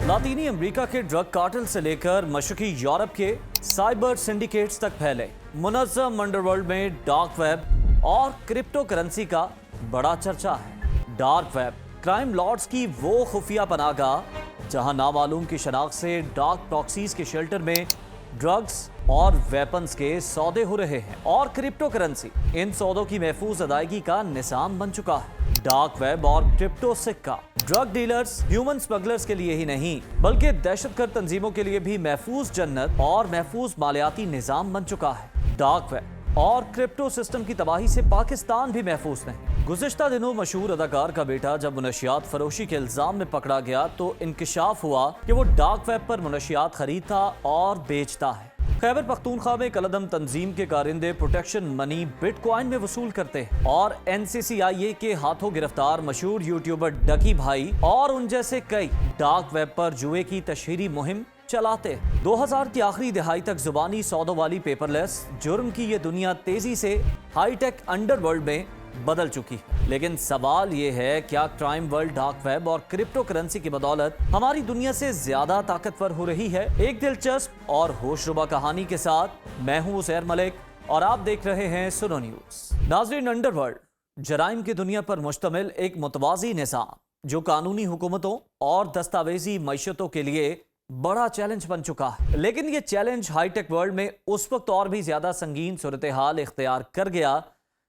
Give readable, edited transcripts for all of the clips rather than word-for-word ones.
लातीनी America के drug cartel से लेकर मशरकी यूरोप के साइबर सिंडिकेट्स तक फैले मुनज़्ज़म अंडरवर्ल्ड में डार्क वेब और क्रिप्टो करेंसी का बड़ा चर्चा है। डार्क वेब क्राइम लॉर्ड्स की वो खुफिया पनाहगाह जहां नामालूम की शनाख्त से डार्क प्रॉक्सीज के शेल्टर में ड्रग्स और वेपन्स के सौदे हो रहे हैं, और क्रिप्टो करेंसी इन सौदों की महफूज अदायगी का निज़ाम बन चुका है। डार्क वेब और क्रिप्टो सिक्का ड्रग डीलर्स, ह्यूमन स्मगलर्स के लिए ही नहीं बल्कि दहशतगर्द तंजीमों के लिए भी महफूज जन्नत और महफूज मालियाती निज़ाम बन चुका है। डार्क वेब और क्रिप्टो सिस्टम की तबाही से पाकिस्तान भी महफूज नहीं। गुज़िश्ता दिनों मशहूर अदाकार का बेटा जब मुनशियात फरोशी के इल्जाम में पकड़ा गया तो इंकशाफ हुआ कि वो डार्क वेब पर मुनशियात खरीदता और बेचता है। खैबर पख्तूनख्वा में कलदम तंजीम के कारिंदे प्रोटेक्शन मनी बिटकॉइन में वसूल करते हैं, और NCCIA के हाथों गिरफ्तार मशहूर यूट्यूबर डकी भाई और उन जैसे कई डार्क वेब पर जुए की तशहीरी मुहिम चलाते हैं। 2000 की आखिरी दिहाई तक जुबानी सौदों वाली पेपरलेस जुर्म की ये दुनिया तेजी से हाईटेक अंडरवर्ल्ड में बदल चुकी है। लेकिन सवाल ये है, क्या क्राइम वर्ल्ड डार्क वेब और क्रिप्टो करेंसी की बदौलत हमारी दुनिया से ज्यादा ताकतवर हो रही है? एक दिलचस्प और होशरुबा कहानी के साथ मैं हूं उज़ैर मलिक और आप देख रहे हैं सुनो न्यूज़। नाज़रीन, अंडरवर्ल्ड जराइम की दुनिया पर मुश्तमिल एक मुतवाज़ी निज़ाम जो कानूनी हुकूमतों और दस्तावेजी मईशतों के लिए बड़ा चैलेंज बन चुका है। लेकिन ये चैलेंज हाईटेक वर्ल्ड में उस वक्त और भी ज्यादा संगीन सूरत हाल इख्तियार कर गया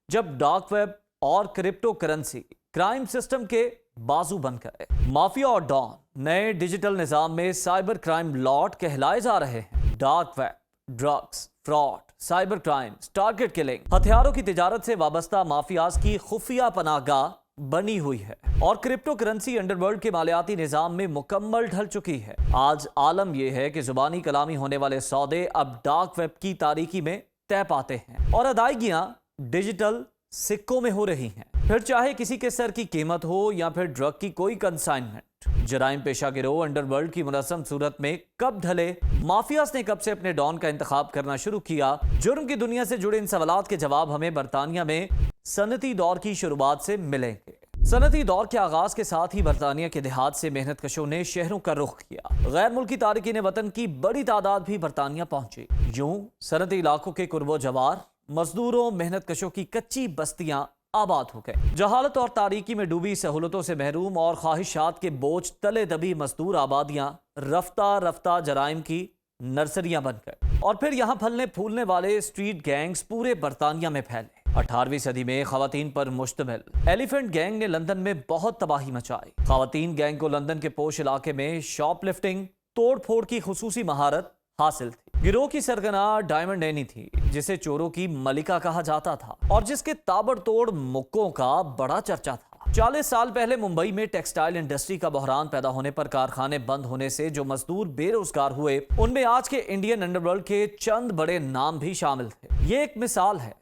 जब डार्क वेब और क्रिप्टो करेंसी क्राइम सिस्टम के बाजू बन गए। माफिया और डॉन नए डिजिटल निजाम में साइबर क्राइम लॉर्ड कहलाए जा रहे हैं। Dark web, drugs, fraud, cyber crime, target killing, हथियारों की तिजारत से वाबस्ता माफियाज की खुफिया पनाहगाह बनी हुई है, और क्रिप्टो करेंसी अंडरवर्ल्ड के मालियाती निजाम में मुकम्मल ढल चुकी है। आज आलम यह है कि जुबानी कलामी होने वाले सौदे अब डार्क वेब की तारीकी में तय पाते हैं और अदायगियां डिजिटल सिक्कों में हो रही हैं, फिर चाहे किसी के सर की कीमत हो या फिर ड्रग की कोई कंसाइनमेंट। जराइम पेशा गिरोह अंडरवर्ल्ड की मुनज़्ज़म सूरत में कब ढले, माफियाज ने कब से अपने डॉन का इंतखाब करना शुरू किया, जुर्म की दुनिया से जुड़े इन सवालात के जवाब हमें बरतानिया में सनती दौर की शुरुआत से मिलेंगे। सनती दौर के आगाज के साथ ही बरतानिया के देहात से मेहनत कशों ने शहरों का रुख किया। गैर मुल्की तारिकीन वतन की बड़ी तादाद भी बरतानिया पहुंची। यूं सनती इलाकों के कुर्बो जवार, मजदूरों, मेहनत कशों की कच्ची बस्तियां आबाद हो गए। जहालत और तारीकी में डूबी सहूलतों से महरूम और ख्वाहिशात के बोझ तले दबी मजदूर आबादियां रफ्ता रफ्ता जराइम की नर्सरियां बन गए, और फिर यहाँ फलने फूलने वाले स्ट्रीट गैंग्स पूरे बरतानिया में फैले। 18वीं सदी में खवातीन पर मुश्तमिल एलिफेंट गैंग ने लंदन में बहुत तबाही मचाई। खवातीन गैंग को लंदन के पोश इलाके में शॉपलिफ्टिंग, तोड़ फोड़ की खुसूसी महारत हासिल थी। गिरोह की सरगना डायमंड एनी थी, जिसे चोरों की मलिका कहा जाता था और जिसके ताबड़तोड़ मुक्कों का बड़ा चर्चा था। 40 साल पहले मुंबई में टेक्सटाइल इंडस्ट्री का बहरान पैदा होने पर कारखाने बंद होने से जो मजदूर बेरोजगार हुए, उनमें आज के इंडियन अंडरवर्ल्ड के चंद बड़े नाम भी शामिल थे। ये एक मिसाल है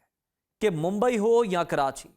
कि मुंबई हो या कराची,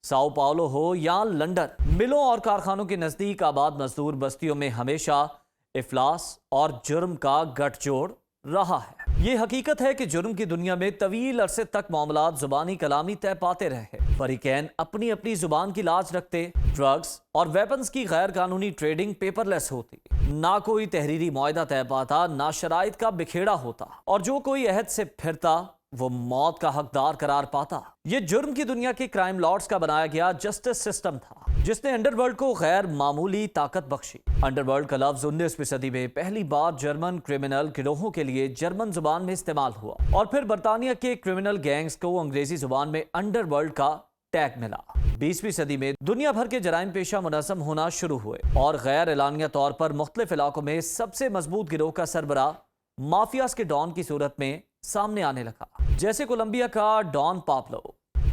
साओ पाउलो हो या लंदन, मिलों और कारखानों के नजदीक आबाद मजदूर बस्तियों में हमेशा इफलास और जुर्म का गठजोड़ रहा है। ये हकीकत है कि जुर्म की दुनिया में तवील अरसे तक मामलात जुबानी कलामी तय पाते रहे। फरीकैन अपनी अपनी जुबान की लाज रखते। ड्रग्स और वेपन्स की गैर कानूनी ट्रेडिंग पेपरलेस होती, ना कोई तहरीरी मुआहदा तय पाता, ना शराइत का बिखेड़ा होता, और जो कोई अहद से फिरता वो मौत का हकदार करार पाता। ये जुर्म की दुनिया के क्राइम लॉर्ड्स का बनाया गया जस्टिस सिस्टम था, जिसने अंडरवर्ल्ड को गैर मामूली ताकत बख्शी। अंडरवर्ल्ड का लफ्ज 19वीं सदी में पहली बार जर्मन क्रिमिनल गिरोहों के लिए जर्मन जुबान में इस्तेमाल हुआ, और फिर बरतानिया के क्रिमिनल गैंग्स को अंग्रेजी जुबान में अंडरवर्ल्ड का टैग मिला। 20वीं सदी में दुनिया भर के जराइम पेशा मुनज़्ज़म होना शुरू हुए, और गैर एलानिया तौर पर मुख्तलिफ इलाकों में सबसे मजबूत गिरोह का सरबराह माफियाज के डॉन की सूरत में सामने आने लगा। जैसे कोलंबिया का डॉन पाब्लो,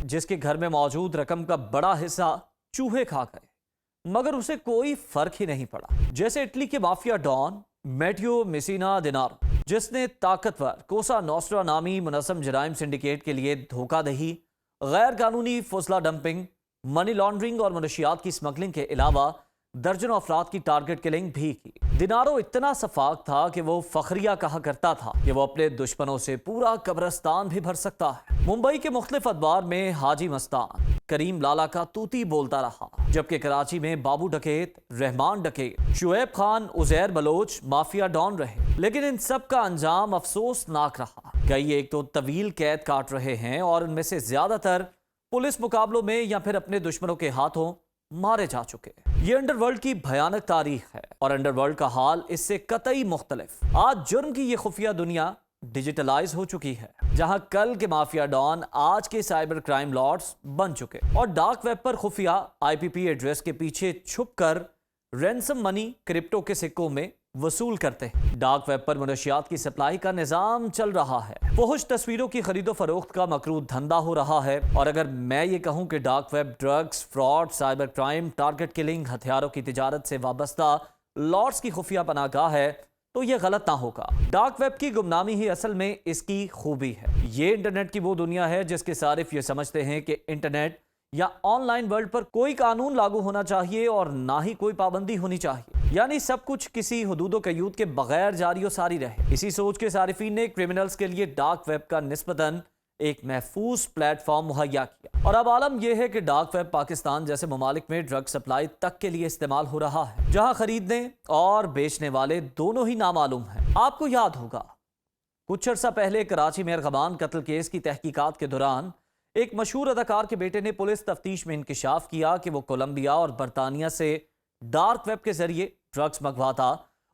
जिसके घर में मौजूद रकम का बड़ा हिस्सा चूहे खा गए मगर उसे कोई फर्क ही नहीं पड़ा। जैसे इटली के माफिया डॉन मैटियो मेसिना दिनारो, जिसने ताकतवर कोसा नोस्ट्रा नामी मुनज़्ज़म जराइम सिंडिकेट के लिए धोखाधही, गैर कानूनी फुजला डंपिंग, मनी लॉन्ड्रिंग और मनशियात की स्मगलिंग के अलावा दर्जनों अफराद की टारगेट किलिंग भी की। दिनारो इतना सफाक था कि वो फखरिया कहा करता था कि वो अपने दुश्मनों से पूरा कब्रिस्तान भी भर सकता है। मुंबई के मुख्तलिफ अखबार में हाजी मस्तान, करीम लाला का तूती बोलता रहा, जबकि कराची में बाबू डकैत, रहमान डकैत, शुएब खान, उजैर बलोच माफिया डॉन रहे। लेकिन इन सब का अंजाम अफसोसनाक रहा। कई एक तो तवील कैद काट रहे हैं और उनमें से ज्यादातर पुलिस मुकाबलों में या फिर अपने दुश्मनों के हाथों मारे जा चुके। ये अंडरवर्ल्ड की भयानक तारीख है और अंडरवर्ल्ड का हाल इससे कतई मुख्तलिफ। आज जुर्म की ये खुफिया दुनिया डिजिटलाइज हो चुकी है, जहां कल के माफिया डॉन आज के साइबर क्राइम लॉर्ड्स बन चुके और डार्क वेब पर खुफिया आईपीपी एड्रेस के पीछे छुपकर रैंसम मनी क्रिप्टो के सिक्कों में वसूल करते हैं। डार्क वेब पर मुनशियात की सप्लाई का निजाम चल रहा है। फुहुश तस्वीरों की खरीदो फरोख्त का मकरूद धंधा हो रहा है। और अगर मैं ये कहूं कि dark web drugs, fraud, cyber crime, target killing, हथियारों की तिजारत से वाबस्ता लॉर्ड्स की खुफिया पनाहगाह है तो ये गलत ना होगा। डार्क वेब की गुमनामी ही असल में इसकी खूबी है। ये इंटरनेट की वो दुनिया है जिसके सारिफ ये समझते हैं कि इंटरनेट या ऑनलाइन वर्ल्ड पर कोई कानून लागू होना चाहिए और ना ही कोई पाबंदी होनी चाहिए, यानी सब कुछ किसी हुदूद कयूद के बगैर जारी और सारी रहे। इसी सोच के सारिफीन ने क्रिमिनल्स के लिए डार्क वेब का निस्बतन एक महफूज प्लेटफॉर्म मुहैया किया। और अब आलम यह है कि डार्क वेब पाकिस्तान जैसे ममालिक में ड्रग सप्लाई तक के लिए इस्तेमाल हो रहा है, जहां खरीदने और बेचने वाले दोनों ही नामालूम हैं। आपको याद होगा कुछ अर्सा पहले कराची में अरगमान कत्ल केस की तहकीकात के दौरान एक मशहूर अदाकार के बेटे ने पुलिस तफ्तीश में इंकिशाफ किया कि वो कोलंबिया और बरतानिया से डार्क वेब के जरिए ड्रग्स मंगवाता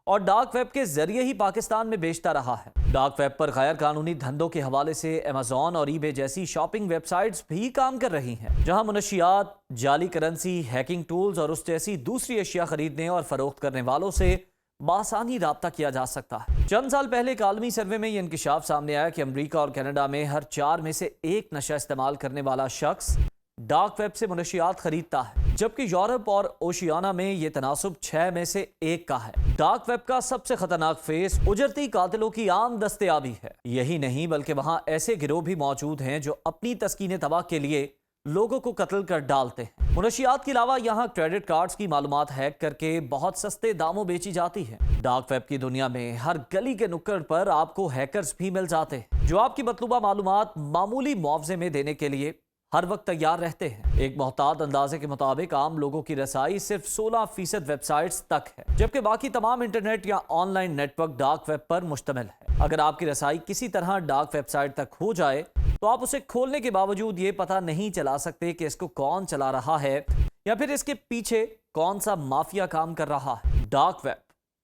और डार्क वेब के जरिए ही पाकिस्तान में बेचता रहा है। डार्क वेब पर गैर कानूनी धंधों के हवाले से अमेज़न और ईबे जैसी शॉपिंग वेबसाइट्स भी काम कर रही हैं, जहां मुनशियात, जाली करेंसी, हैकिंग टूल्स और उस जैसी दूसरी अशिया खरीदने और फरोख्त करने वालों से बासानी राब्ता किया जा सकता है। चंद साल पहले एक आलमी सर्वे में यह इंकिशाफ सामने आया कि अमेरिका और कनाडा में हर 4 में से एक नशा इस्तेमाल करने वाला शख्स डार्क वेब से मुनशियात खरीदता है, जबकि यूरोप और ओशियाना में यह तनासुब 6 में से 1 का है। डार्क वेब का सबसे खतरनाक फेस उजरती कातिलों की आम दस्तयाबी है। यही नहीं बल्कि वहां ऐसे गिरोह भी मौजूद हैं जो अपनी तस्कीन तबाह के लिए लोगों को कत्ल कर डालते हैं। मुनशियात के अलावा यहाँ क्रेडिट कार्ड्स की मालूमात हैक करके बहुत सस्ते दामों बेची जाती है। डार्क वेब की दुनिया में हर गली के नुक्कड़ पर आपको हैकर्स भी मिल जाते हैं जो आपकी मतलूबा मालूमात मामूली मुआवजे में देने के लिए हर वक्त तैयार रहते हैं। एक मोहतात अंदाजे के मुताबिक आम लोगों की रसाई सिर्फ 16% वेबसाइट्स तक है, जबकि बाकी तमाम इंटरनेट या ऑनलाइन नेटवर्क डार्क वेब पर मुश्तमिल है। अगर आपकी रसाई किसी तरह डार्क वेबसाइट तक हो जाए तो आप उसे खोलने के बावजूद ये पता नहीं चला सकते कि इसको कौन चला रहा है या फिर इसके पीछे कौन सा माफिया काम कर रहा है। Dark web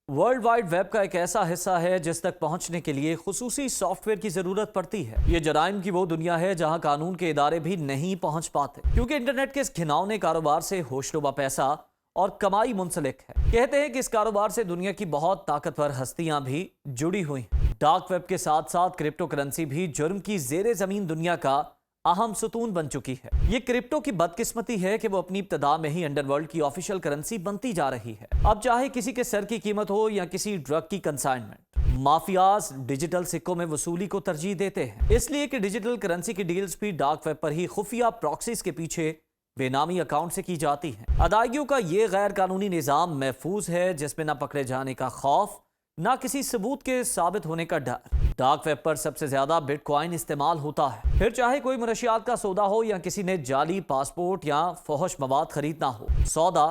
world wide web का एक ऐसा हिस्सा है जिस तक पहुंचने के लिए खुसूसी सॉफ्टवेयर की जरूरत पड़ती है। ये जराइम की वो दुनिया है जहां कानून के इदारे भी नहीं पहुंच पाते, क्योंकि इंटरनेट के इस घिनौने कारोबार से होशरुबा पैसा और कमाई मुंसलिक है। कहते हैं कि इस कारोबार से दुनिया की बहुत ताकतवर हस्तियां भी जुड़ी हुई हैं। डार्क वेब के साथ साथ क्रिप्टो करेंसी भी जुर्म की जेरे जमीन दुनिया का अहम सुतून बन चुकी है। ये क्रिप्टो की बदकिस्मती है कि वो अपनी इब्तदा में ही अंडरवर्ल्ड की ऑफिशियल करेंसी बनती जा रही है। अब चाहे किसी के सर की कीमत हो या किसी ड्रग की कंसाइनमेंट, माफियाज डिजिटल सिक्कों में वसूली को तरजीह देते हैं, इसलिए कि डिजिटल करेंसी की डील्स भी डार्क वेब पर ही खुफिया प्रॉक्सीज के पीछे बेनामी अकाउंट से की जाती हैं। अदायगियों का ये गैर कानूनी निजाम महफूज है, जिसमें न पकड़े जाने का खौफ, ना किसी सबूत के साबित होने का डर। डार्क वेब पर सबसे ज्यादा बिटकॉइन इस्तेमाल होता है, फिर चाहे कोई मुनशियात का सौदा हो या किसी ने जाली पासपोर्ट या फहश मवाद खरीदना हो, सौदा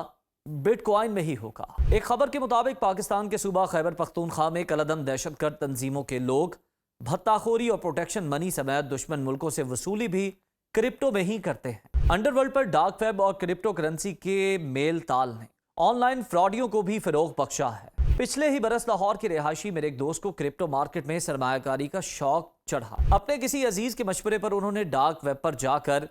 बिटकॉइन में ही होगा। एक खबर के मुताबिक पाकिस्तान के सूबा खैबर पख्तूनख्वा में कलअदम दहशतगर्द तंजीमों के लोग भत्ताखोरी और प्रोटेक्शन मनी समेत दुश्मन मुल्कों से वसूली भी क्रिप्टो में ही करते हैं। अंडरवर्ल्ड पर डार्क वेब और क्रिप्टो करेंसी के मेल ताल ने ऑनलाइन फ्रॉडियों को भी फरोग बख्शा है। पिछले ही बरस लाहौर के रिहायशी मेरे एक दोस्त को क्रिप्टो मार्केट में सरमायाकारी का शौक चढ़ा। अपने किसी अजीज के मशवरे पर उन्होंने डार्क वेब पर जाकर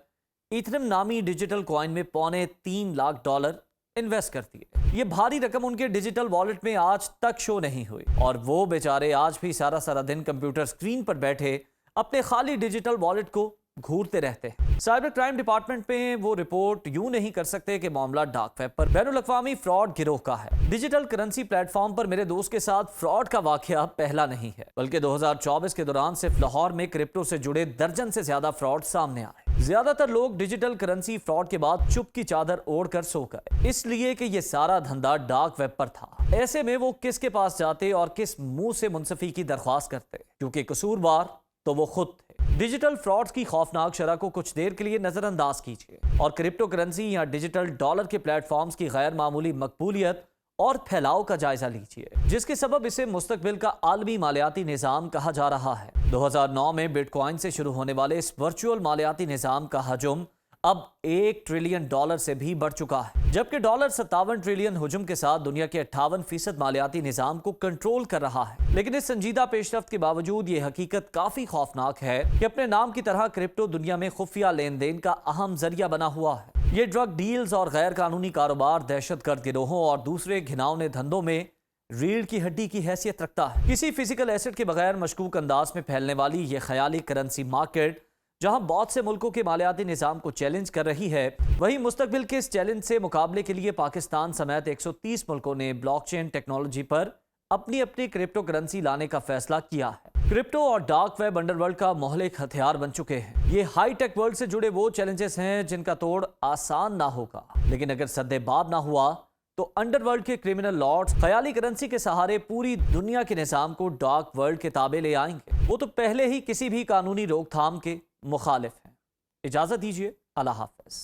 इथरम नामी डिजिटल कॉइन में $3.25 लाख इन्वेस्ट कर दिए। ये भारी रकम उनके डिजिटल वॉलेट में आज तक शो नहीं हुई और वो बेचारे आज भी सारा दिन कंप्यूटर स्क्रीन पर बैठे अपने खाली डिजिटल वॉलेट को घूरते रहते हैं। साइबर क्राइम डिपार्टमेंट में वो रिपोर्ट यूं नहीं कर सकते कि मामला डार्क वेब पर बैनुल-अक़वामी फ्रॉड गिरोह का है। डिजिटल करेंसी प्लेटफॉर्म पर मेरे दोस्त के साथ फ्रॉड का वाकया पहला नहीं है, बल्कि 2024 के दौरान सिर्फ लाहौर में क्रिप्टो से जुड़े दर्जन से ज्यादा फ्रॉड सामने आए। ज्यादातर लोग डिजिटल करेंसी फ्रॉड के बाद चुप की चादर ओढ़ कर सो गए, इसलिए कि ये सारा धंधा डार्क वेब पर था। ऐसे में वो किसके पास जाते और किस मुंह से मुंसफी की दरख्वास्त करते, क्योंकि कसूरवार तो वो खुद थे। डिजिटल फ्रॉड्स की खौफनाक शरह को कुछ देर के लिए नजरअंदाज कीजिए और क्रिप्टो करेंसी या डिजिटल डॉलर के प्लेटफॉर्म्स की गैर मामूली मकबूलियत और फैलाव का जायजा लीजिए, जिसके सबब इसे मुस्तकबिल का आलमी मालियाती निज़ाम कहा जा रहा है। 2009 में बिटकॉइन से शुरू होने वाले इस वर्चुअल मालियाती निज़ाम का हजम अब $1 ट्रिलियन से भी बढ़ चुका है, जबकि डॉलर 57 ट्रिलियन हुजूम के साथ दुनिया के 58% मालियाती निज़ाम को कंट्रोल कर रहा है। लेकिन इस संजीदा पेशरफ्त के बावजूद ये हकीकत काफी खौफनाक है कि अपने नाम की तरह क्रिप्टो दुनिया में खुफिया लेन देन का अहम जरिया बना हुआ है। ये ड्रग डील्स और गैर कानूनी कारोबार, दहशतगर्द गिरोहों और दूसरे घिनौने धंधों में रीढ़ की हड्डी की हैसियत रखता है। किसी फिजिकल एसेट के बगैर मशकूक अंदाज में फैलने वाली ये ख्याली करेंसी मार्केट, जहां बहुत से मुल्कों के मालियाती निज़ाम को चैलेंज कर रही है, वहीं मुस्तकबिल के इस चैलेंज से मुकाबले के लिए पाकिस्तान समेत 130 मुल्कों ने ब्लॉकचेन टेक्नोलॉजी पर अपनी अपनी क्रिप्टो करेंसी लाने का फैसला किया है। क्रिप्टो और डार्क वेब अंडरवर्ल्ड का मोहलिक हथियार बन चुके हैं। ये हाई टेक वर्ल्ड से जुड़े वो चैलेंजेस हैं जिनका तोड़ आसान ना होगा, लेकिन अगर सद्देबाब ना हुआ तो अंडरवर्ल्ड के क्रिमिनल लॉर्ड्स ख्याली करेंसी के सहारे पूरी दुनिया के निज़ाम को डार्क वर्ल्ड के ताबे ले आएंगे। वो तो पहले ही किसी भी कानूनी रोकथाम के मुखालिफ हैं। इजाजत दीजिए, अल्लाह हाफ़िज़।